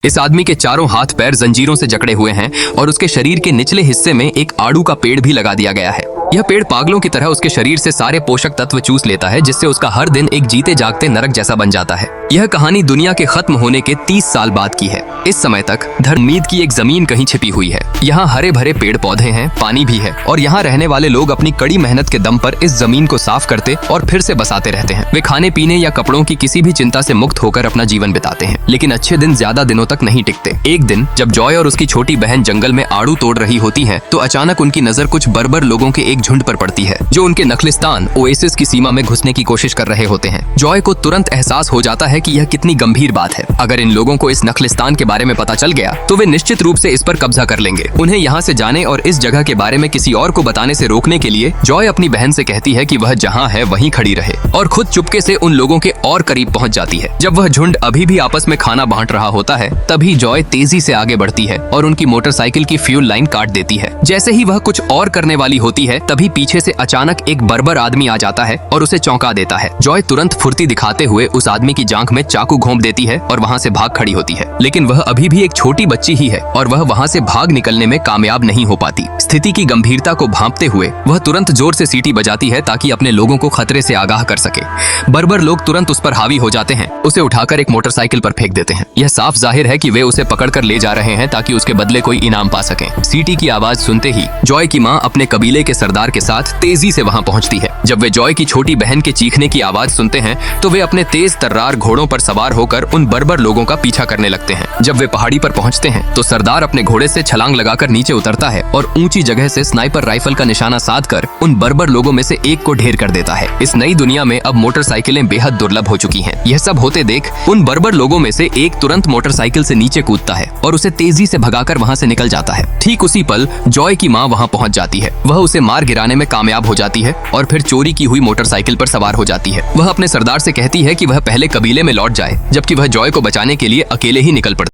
इस आदमी के चारों हाथ पैर जंजीरों से जकड़े हुए हैं और उसके शरीर के निचले हिस्से में एक आड़ू का पेड़ भी लगा दिया गया है। यह पेड़ पागलों की तरह उसके शरीर से सारे पोषक तत्व चूस लेता है, जिससे उसका हर दिन एक जीते जागते नरक जैसा बन जाता है। यह कहानी दुनिया के खत्म होने के 30 साल बाद की है। इस समय तक उम्मीद की एक जमीन कहीं छिपी हुई है। यहाँ हरे भरे पेड़ पौधे हैं, पानी भी है और यहाँ रहने वाले लोग अपनी कड़ी मेहनत के दम पर इस जमीन को साफ करते और फिर से बसाते रहते हैं। वे खाने पीने या कपड़ों की किसी भी चिंता से मुक्त होकर अपना जीवन बिताते हैं। लेकिन अच्छे दिन ज्यादा दिनों तक नहीं टिकते। एक दिन जब जॉय और उसकी छोटी बहन जंगल में आड़ू तोड़ रही होती है, तो अचानक उनकी नजर कुछ बर्बर लोगों के एक झुंड पर पड़ती है, जो उनके नखलिस्तान ओएसिस की सीमा में घुसने की कोशिश कर रहे होते हैं। जॉय को तुरंत एहसास हो जाता है कि यह कितनी गंभीर बात है। अगर इन लोगों को इस नखलिस्तान के बारे में पता चल गया तो वे निश्चित रूप से इस पर कब्जा कर लेंगे। उन्हें यहाँ से जाने और इस जगह के बारे में किसी और को बताने से रोकने के लिए जॉय अपनी बहन से कहती है कि वह जहाँ है वहीं खड़ी रहे और खुद चुपके से उन लोगों के और करीब पहुँच जाती है। जब वह झुंड अभी भी आपस में खाना बांट रहा होता है, तभी जॉय तेजी से आगे बढ़ती है और उनकी मोटरसाइकिल की फ्यूल लाइन काट देती है। जैसे ही वह कुछ और करने वाली होती है, तभी पीछे से अचानक एक बर्बर आदमी आ जाता है और उसे चौंका देता है। जॉय तुरंत फुर्ती दिखाते हुए उस आदमी की जांघ में चाकू घोंप देती है और वहाँ से भाग खड़ी होती है। लेकिन वह अभी भी एक छोटी बच्ची ही है और वह वहाँ से भाग निकलने में कामयाब नहीं हो पाती। स्थिति की गंभीरता को भांपते हुए वह तुरंत जोर से सीटी बजाती है ताकि अपने लोगों को खतरे से आगाह कर सके। बर्बर लोग तुरंत उस पर हावी हो जाते हैं, उसे उठाकर एक मोटरसाइकिल पर फेंक देते हैं। यह साफ जाहिर है कि वे उसे पकड़कर ले जा रहे हैं ताकि उसके बदले कोई इनाम पा सकें। सीटी की आवाज सुनते ही जॉय की माँ अपने कबीले के सरदार के साथ तेजी से वहाँ पहुँचती है। जब वे जॉय की छोटी बहन के चीखने की आवाज सुनते हैं, तो वे अपने तेज तर्रार घोड़ों पर सवार होकर उन बर्बर लोगों का पीछा करने लगते हैं। जब वे पहाड़ी पर पहुँचते हैं, तो सरदार अपने घोड़े से छलांग लगाकर नीचे उतरता है और ऊंची जगह से स्नाइपर राइफल का निशाना साधकर उन बर्बर लोगों में से एक को ढेर कर देता है। इस नई दुनिया में अब मोटरसाइकिलें बेहद दुर्लभ हो चुकी हैं। यह सब होते देख उन बर्बर लोगों में से एक तुरंत मोटरसाइकिल से नीचे कूदता है और उसे तेजी से भगाकर वहाँ से निकल जाता है। ठीक उसी पल जॉय की माँ वहाँ पहुँच जाती है। वह उसे मार गिराने में कामयाब हो जाती है और फिर चोरी की हुई मोटरसाइकिल पर सवार हो जाती है। वह अपने सरदार से कहती है कि वह पहले कबीले में लौट जाए, जबकि वह जॉय को बचाने के लिए अकेले ही निकल पड़ती है।